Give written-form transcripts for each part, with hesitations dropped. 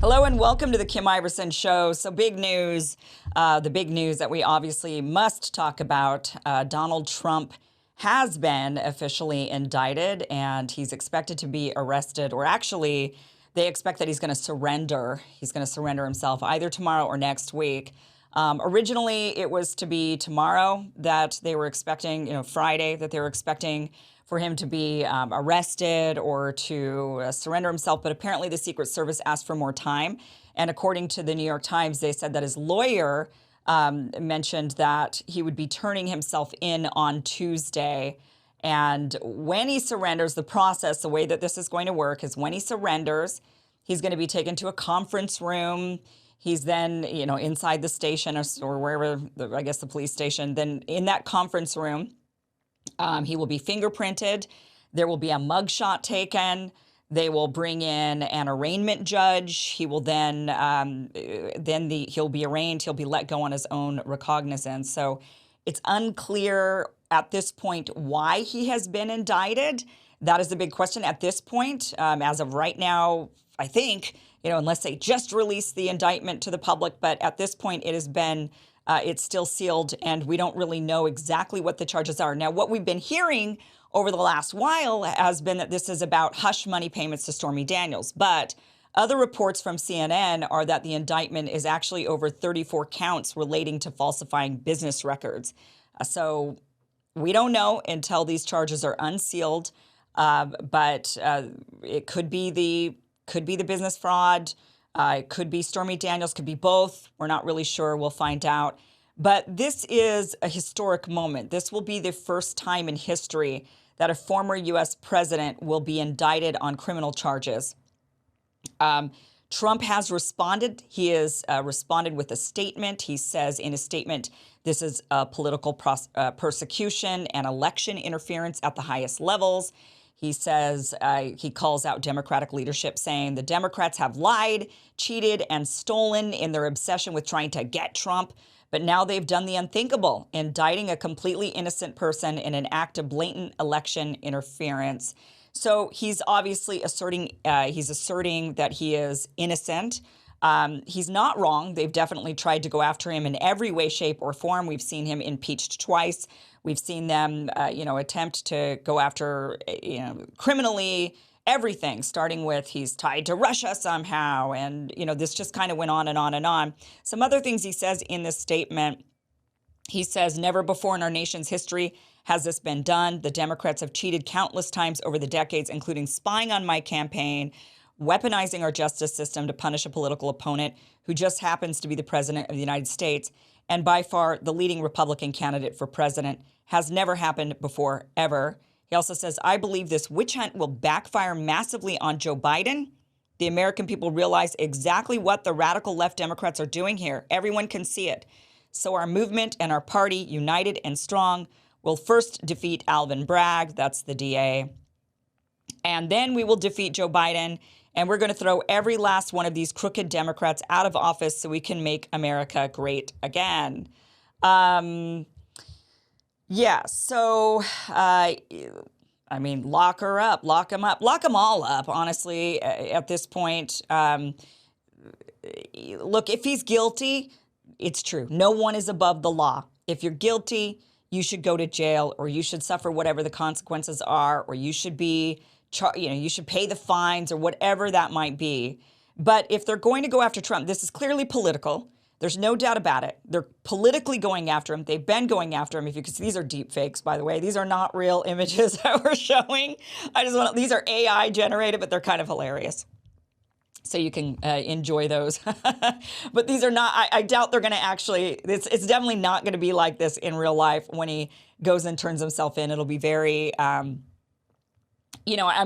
Hello and welcome to the Kim Iverson Show. So big news, the big news that we obviously must talk about. Donald Trump has been officially indicted and he's expected to be arrested, or actually they expect that he's going to surrender. He's going to surrender himself either tomorrow or next week. Originally, it was to be tomorrow that they were expecting, Friday, that they were expecting for him to be arrested or to surrender himself. But apparently the Secret Service asked for more time. And according to the New York Times, they said that his lawyer mentioned that he would be turning himself in on Tuesday. And when he surrenders, the process, the way that this is going to work is when he surrenders, he's going to be taken to a conference room. He's then, inside the station or wherever, the police station. Then in that conference room, he will be fingerprinted. There will be a mugshot taken. They will bring in an arraignment judge. He will then he'll be arraigned. He'll be let go on his own recognizance. So it's unclear at this point why he has been indicted. That is the big question at this point. As of right now, I think, unless they just release the indictment to the public, but at this point it has been it's still sealed, and we don't really know exactly what the charges are. Now, what we've been hearing over the last while has been that this is about hush money payments to Stormy Daniels. But other reports from CNN are that the indictment is actually over 34 counts relating to falsifying business records. So we don't know until these charges are unsealed. But it could be the business fraud. It could be Stormy Daniels, could be both. We're not really sure. We'll find out. But this is a historic moment. This will be the first time in history that a former U.S. president will be indicted on criminal charges. Trump has responded. He has responded with a statement. He says in a statement, this is political persecution and election interference at the highest levels. He says he calls out Democratic leadership, saying the Democrats have lied, cheated, and stolen in their obsession with trying to get Trump. But now they've done the unthinkable, indicting a completely innocent person in an act of blatant election interference. So he's obviously asserting that he is innocent. He's not wrong. They've definitely tried to go after him in every way, shape, or form. We've seen him impeached twice. We've seen them, attempt to go after, criminally everything, starting with he's tied to Russia somehow. And, this just kind of went on and on and on. Some other things he says in this statement. He says, never before in our nation's history has this been done. The Democrats have cheated countless times over the decades, including spying on my campaign, weaponizing our justice system to punish a political opponent who just happens to be the president of the United States. And by far, the leading Republican candidate for president has never happened before, ever. He also says, I believe this witch hunt will backfire massively on Joe Biden. The American people realize exactly what the radical left Democrats are doing here. Everyone can see it. So our movement and our party, united and strong, will first defeat Alvin Bragg, that's the DA. And then we will defeat Joe Biden. And we're going to throw every last one of these crooked Democrats out of office so we can make America great again. Lock her up, lock him up, lock them all up, honestly, at this point. Look, if he's guilty, it's true. No one is above the law. If you're guilty, you should go to jail, or you should suffer whatever the consequences are, or you should be you should pay the fines or whatever that might be. But if they're going to go after Trump, this is clearly political. There's no doubt about it. They're politically going after him. They've been going after him. If you can see, these are deep fakes, by the way. These are not real images that we're showing. These are AI generated, but they're kind of hilarious. So you can enjoy those. But these are not, I doubt they're going to actually, it's definitely not going to be like this in real life when he goes and turns himself in. It'll be very, I'm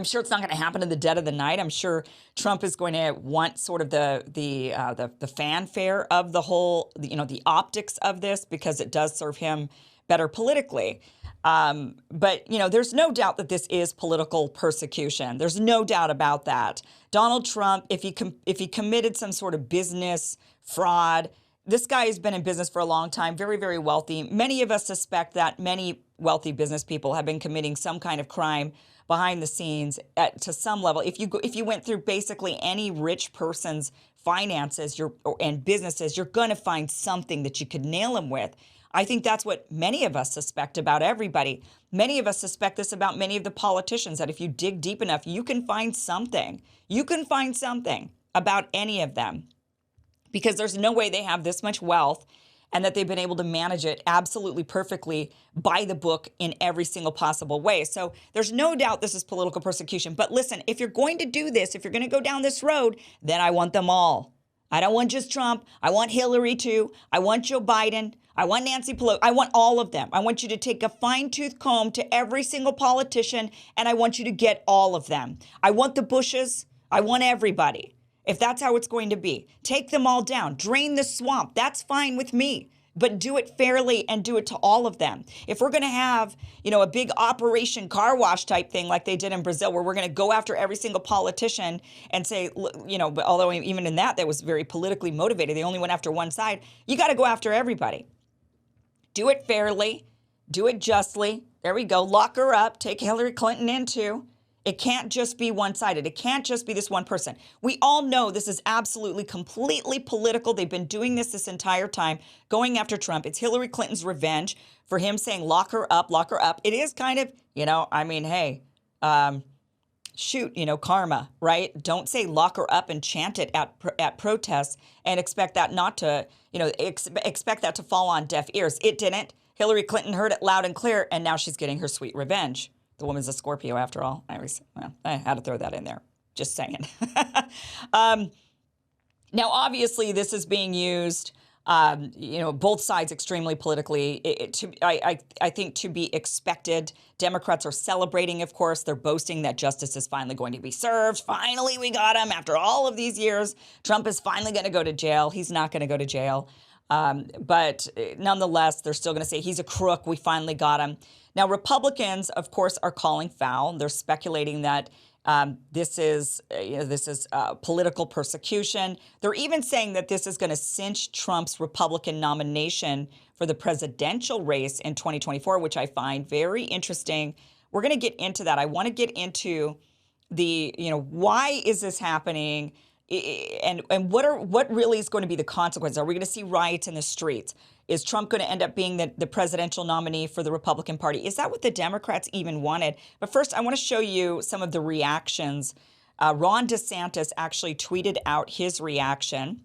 sure it's not going to happen in the dead of the night. I'm sure Trump is going to want sort of the fanfare of the whole, the optics of this, because it does serve him better politically. But there's no doubt that this is political persecution. There's no doubt about that. Donald Trump, if he committed some sort of business fraud, this guy has been in business for a long time, very, very wealthy. Many of us suspect that many wealthy business people have been committing some kind of crime behind the scenes to some level. If you went through basically any rich person's finances and businesses, you're going to find something that you could nail him with. I think that's what many of us suspect about everybody. Many of us suspect this about many of the politicians, that if you dig deep enough, you can find something. You can find something about any of them, because there's no way they have this much wealth and that they've been able to manage it absolutely perfectly by the book in every single possible way. So there's no doubt this is political persecution. But listen, if you're going to do this, if you're going to go down this road, then I want them all. I don't want just Trump. I want Hillary too. I want Joe Biden. I want Nancy Pelosi. I want all of them. I want you to take a fine-tooth comb to every single politician, and I want you to get all of them. I want the Bushes. I want everybody. If that's how it's going to be, take them all down, drain the swamp. That's fine with me, but do it fairly and do it to all of them. If we're going to have, a big Operation Car Wash type thing like they did in Brazil, where we're going to go after every single politician and say, but although even in that was very politically motivated, they only went after one side. You got to go after everybody. Do it fairly, do it justly. There we go. Lock her up. Take Hillary Clinton in too. It can't just be one-sided. It can't just be this one person. We all know this is absolutely, completely political. They've been doing this entire time, going after Trump. It's Hillary Clinton's revenge for him saying, lock her up, lock her up. It is kind of, hey, karma, right? Don't say lock her up and chant it at protests and expect that not to, expect that to fall on deaf ears. It didn't. Hillary Clinton heard it loud and clear, and now she's getting her sweet revenge. The woman's a Scorpio, after all. I had to throw that in there. Just saying. Now, obviously, this is being used, both sides extremely politically. I think to be expected. Democrats are celebrating, of course. They're boasting that justice is finally going to be served. Finally, we got him after all of these years. Trump is finally going to go to jail. He's not going to go to jail. But nonetheless, they're still going to say he's a crook. We finally got him. Now, Republicans, of course, are calling foul. They're speculating that this is political persecution. They're even saying that this is going to cinch Trump's Republican nomination for the presidential race in 2024, which I find very interesting. We're going to get into that. I want to get into the, why is this happening? And what really is going to be the consequences? Are we going to see riots in the streets? Is Trump going to end up being the presidential nominee for the Republican Party? Is that what the Democrats even wanted? But first, I want to show you some of the reactions. Ron DeSantis actually tweeted out his reaction.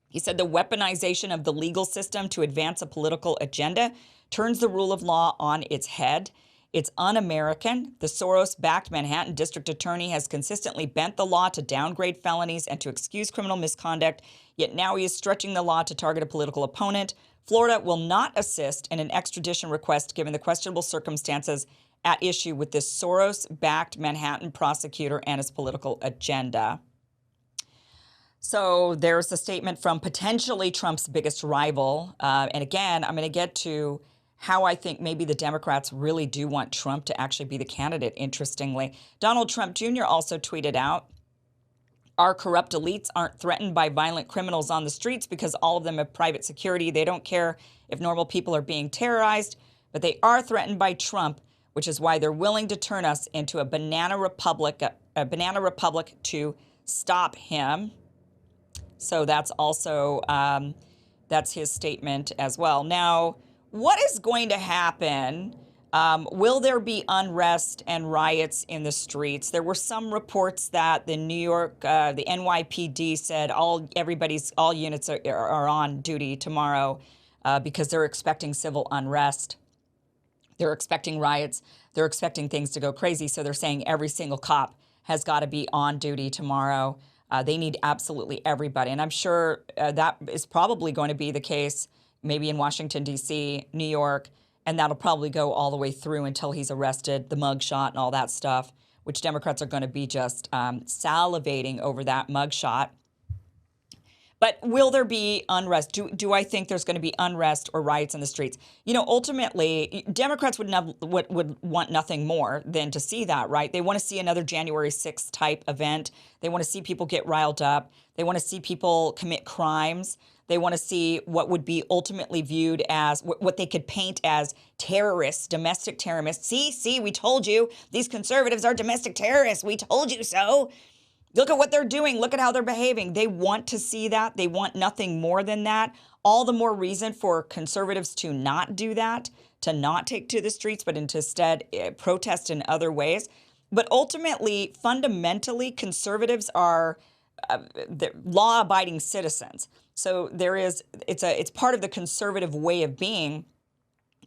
He said the weaponization of the legal system to advance a political agenda turns the rule of law on its head. It's un-American. The Soros-backed Manhattan district attorney has consistently bent the law to downgrade felonies and to excuse criminal misconduct, yet now he is stretching the law to target a political opponent. Florida will not assist in an extradition request given the questionable circumstances at issue with this Soros-backed Manhattan prosecutor and his political agenda. So there's a statement from potentially Trump's biggest rival. And again, I'm going to get to how I think maybe the Democrats really do want Trump to actually be the candidate, interestingly. Donald Trump Jr. also tweeted out, our corrupt elites aren't threatened by violent criminals on the streets because all of them have private security. They don't care if normal people are being terrorized, but they are threatened by Trump, which is why they're willing to turn us into a banana republic to stop him. So that's also, that's his statement as well. Now, what is going to happen? Will there be unrest and riots in the streets? There were some reports that the the NYPD said all units are on duty tomorrow because they're expecting civil unrest. They're expecting riots. They're expecting things to go crazy. So they're saying every single cop has got to be on duty tomorrow. They need absolutely everybody. And I'm sure that is probably going to be the case maybe in Washington, D.C., New York, and that'll probably go all the way through until he's arrested, the mugshot and all that stuff, which Democrats are going to be just salivating over that mugshot. But will there be unrest? Do I think there's going to be unrest or riots in the streets? Ultimately, Democrats would want nothing more than to see that, right? They want to see another January 6th type event. They want to see people get riled up. They want to see people commit crimes. They want to see what would be ultimately viewed as what they could paint as terrorists, domestic terrorists. See, we told you these conservatives are domestic terrorists. We told you so. Look at what they're doing. Look at how they're behaving. They want to see that. They want nothing more than that. All the more reason for conservatives to not do that, to not take to the streets, but instead protest in other ways. But ultimately, fundamentally, conservatives are law-abiding citizens. So it's part of the conservative way of being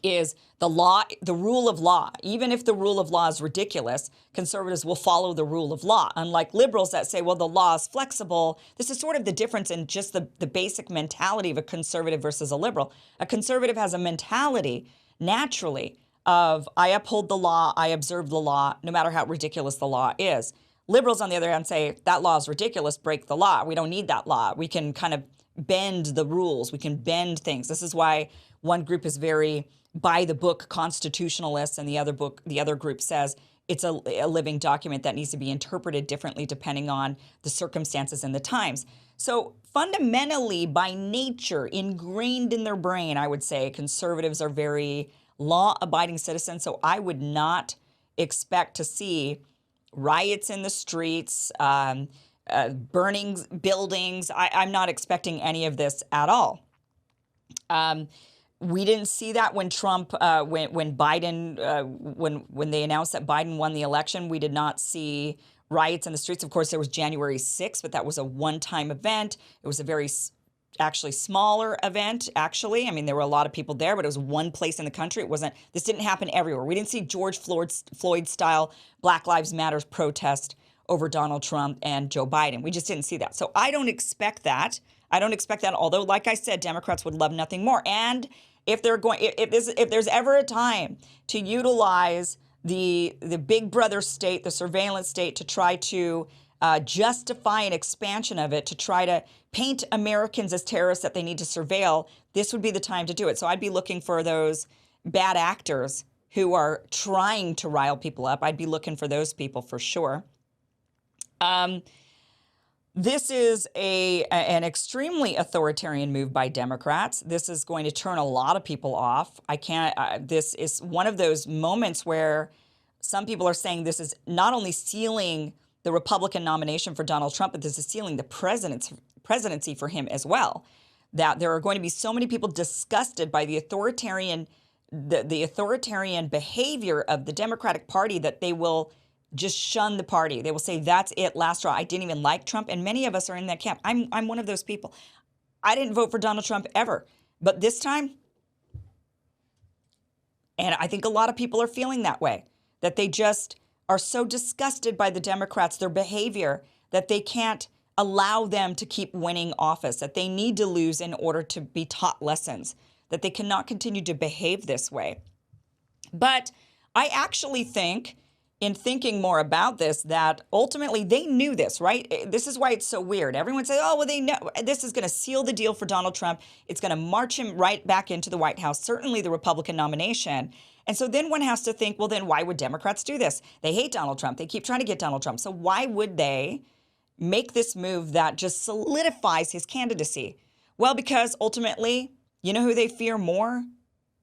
is the law, the rule of law. Even if the rule of law is ridiculous, conservatives will follow the rule of law. Unlike liberals that say, well, the law is flexible. This is sort of the difference in just the basic mentality of a conservative versus a liberal. A conservative has a mentality naturally of I uphold the law, I observe the law, no matter how ridiculous the law is. Liberals, on the other hand, say that law is ridiculous, break the law. We don't need that law. We can kind of bend the rules. We can bend things. This is why one group is very by the book constitutionalists, and the other group says it's a living document that needs to be interpreted differently depending on the circumstances and the times. So fundamentally, by nature, ingrained in their brain, I would say conservatives are very law-abiding citizens. So I would not expect to see riots in the streets, burning buildings. I'm not expecting any of this at all. We didn't see that when Trump, when Biden, when they announced that Biden won the election. We did not see riots in the streets. Of course, there was January 6th, but that was a one-time event. It was a very actually smaller event, actually. I mean, there were a lot of people there, but it was one place in the country. This didn't happen everywhere. We didn't see George Floyd-style Black Lives Matter protest over Donald Trump and Joe Biden. We just didn't see that. So I don't expect that. Although, like I said, Democrats would love nothing more. And if there's ever a time to utilize the big brother state, the surveillance state, to try to justify an expansion of it, to try to paint Americans as terrorists that they need to surveil, this would be the time to do it. So I'd be looking for those bad actors who are trying to rile people up. I'd be looking for those people for sure. This is an extremely authoritarian move by Democrats. This is going to turn a lot of people off. This is one of those moments where some people are saying this is not only sealing the Republican nomination for Donald Trump, but this is sealing the presidency for him as well. That there are going to be so many people disgusted by the authoritarian behavior of the Democratic Party that they will just shun the party. They will say, that's it, last straw. I didn't even like Trump. And many of us are in that camp. I'm one of those people. I didn't vote for Donald Trump ever. But this time, and I think a lot of people are feeling that way, that they just are so disgusted by the Democrats, their behavior, that they can't allow them to keep winning office, that they need to lose in order to be taught lessons, that they cannot continue to behave this way. But I actually think, in thinking more about this, that ultimately they knew this, right? This is why it's so weird. Everyone says, oh, well, they know this is going to seal the deal for Donald Trump. It's going to march him right back into the White House, certainly the Republican nomination. And so then one has to think, well, then why would Democrats do this? They hate Donald Trump. They keep trying to get Donald Trump. So why would they make this move that just solidifies his candidacy? Well, because ultimately, you know who they fear more?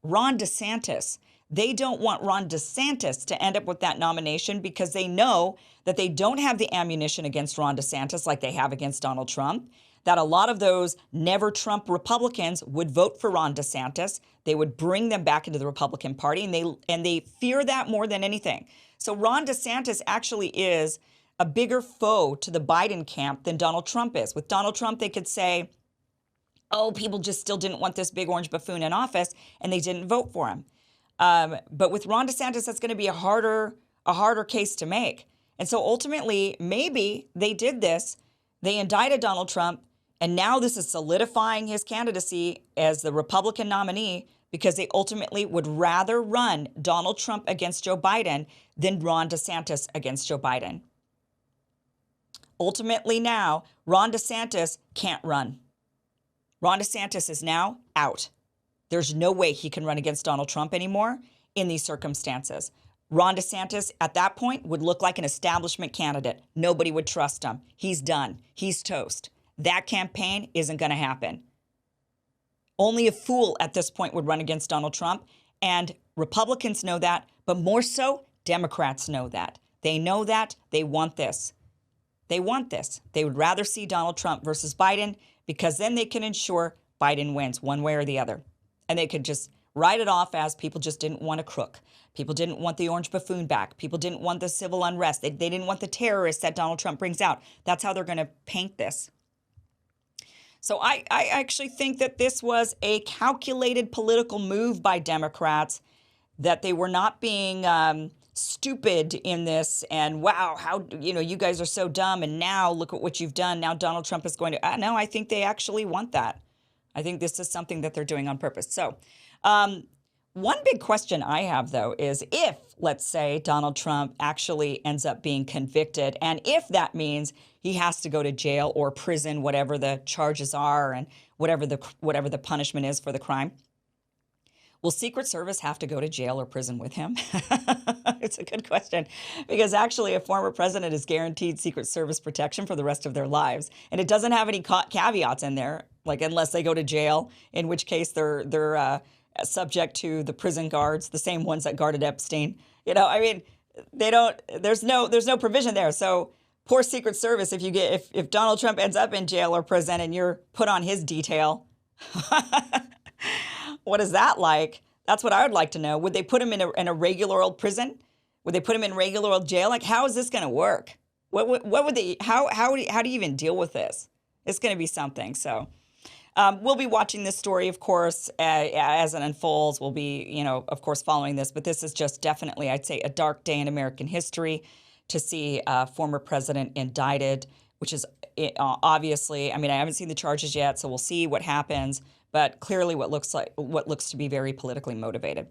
Ron DeSantis. They don't want Ron DeSantis to end up with that nomination because they know that they don't have the ammunition against Ron DeSantis like they have against Donald Trump, that a lot of those never Trump Republicans would vote for Ron DeSantis. They would bring them back into the Republican Party, and they fear that more than anything. So Ron DeSantis actually is a bigger foe to the Biden camp than Donald Trump is. With Donald Trump, they could say, oh, people just still didn't want this big orange buffoon in office, and they didn't vote for him. But with Ron DeSantis, that's going to be a harder case to make. And so ultimately, maybe they did this. They indicted Donald Trump, and now this is solidifying his candidacy as the Republican nominee because they ultimately would rather run Donald Trump against Joe Biden than Ron DeSantis against Joe Biden. Ultimately now, Ron DeSantis can't run. Ron DeSantis is now out. There's no way he can run against Donald Trump anymore in these circumstances. Ron DeSantis, at that point, would look like an establishment candidate. Nobody would trust him. He's done. He's toast. That campaign isn't going to happen. Only a fool at this point would run against Donald Trump, and Republicans know that, but more so, Democrats know that. They know that. They want this. They want this. They would rather see Donald Trump versus Biden because then they can ensure Biden wins one way or the other. And they could just write it off as people just didn't want a crook. People didn't want the orange buffoon back. People didn't want the civil unrest. They didn't want the terrorists that Donald Trump brings out. That's how they're going to paint this. So I actually think that this was a calculated political move by Democrats, that they were not being stupid in this and, wow, how, you guys are so dumb and now look at what you've done. Now Donald Trump is going to, no, I think they actually want that. I think this is something that they're doing on purpose. So one big question I have, though, is if, let's say, Donald Trump actually ends up being convicted, and if that means he has to go to jail or prison, whatever the charges are and whatever the punishment is for the crime, will Secret Service have to go to jail or prison with him? It's a good question, because actually a former president is guaranteed Secret Service protection for the rest of their lives. And it doesn't have any caveats in there, like unless they go to jail, in which case they're subject to the prison guards, the same ones that guarded Epstein. There's no provision there. So poor Secret Service, if Donald Trump ends up in jail or prison and you're put on his detail, what is that like? That's what I would like to know. Would they put him in a regular old prison? Would they put him in regular old jail? Like, how is this going to work? What would they? How do you even deal with this? It's going to be something. So we'll be watching this story, of course, as it unfolds. We'll be, of course, following this. But this is just definitely, I'd say, a dark day in American history to see a former president indicted, which is obviously, I haven't seen the charges yet, so we'll see what happens. But clearly what looks to be very politically motivated.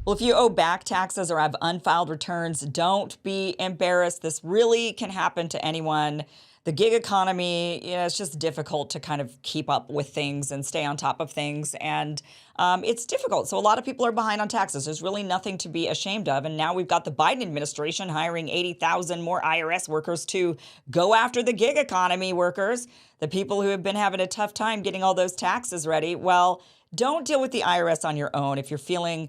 Well, if you owe back taxes or have unfiled returns, don't be embarrassed. This really can happen to anyone. The gig economy, it's just difficult to kind of keep up with things and stay on top of things. And it's difficult. So a lot of people are behind on taxes. There's really nothing to be ashamed of. And now we've got the Biden administration hiring 80,000 more IRS workers to go after the gig economy workers, the people who have been having a tough time getting all those taxes ready. Well, don't deal with the IRS on your own. If you're feeling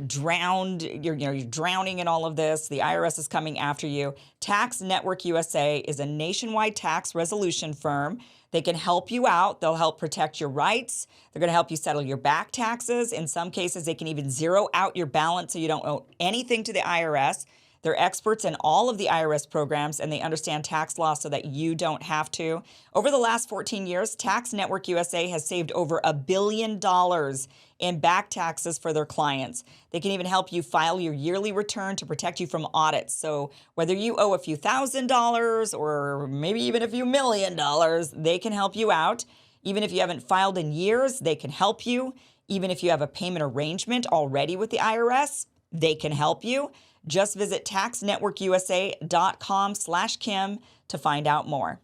drowned, you're drowning in all of this, the IRS is coming after you. Tax Network USA is a nationwide tax resolution firm. They can help you out. They'll help protect your rights. They're going to help you settle your back taxes. In some cases, they can even zero out your balance so you don't owe anything to the IRS. They're experts in all of the IRS programs, and they understand tax law so that you don't have to. Over the last 14 years, Tax Network USA has saved over $1 billion in back taxes for their clients. They can even help you file your yearly return to protect you from audits. So whether you owe a few $1,000s or maybe even a few $1 million, they can help you out. Even if you haven't filed in years, they can help you. Even if you have a payment arrangement already with the IRS, they can help you. Just visit taxnetworkusa.com/Kim to find out more.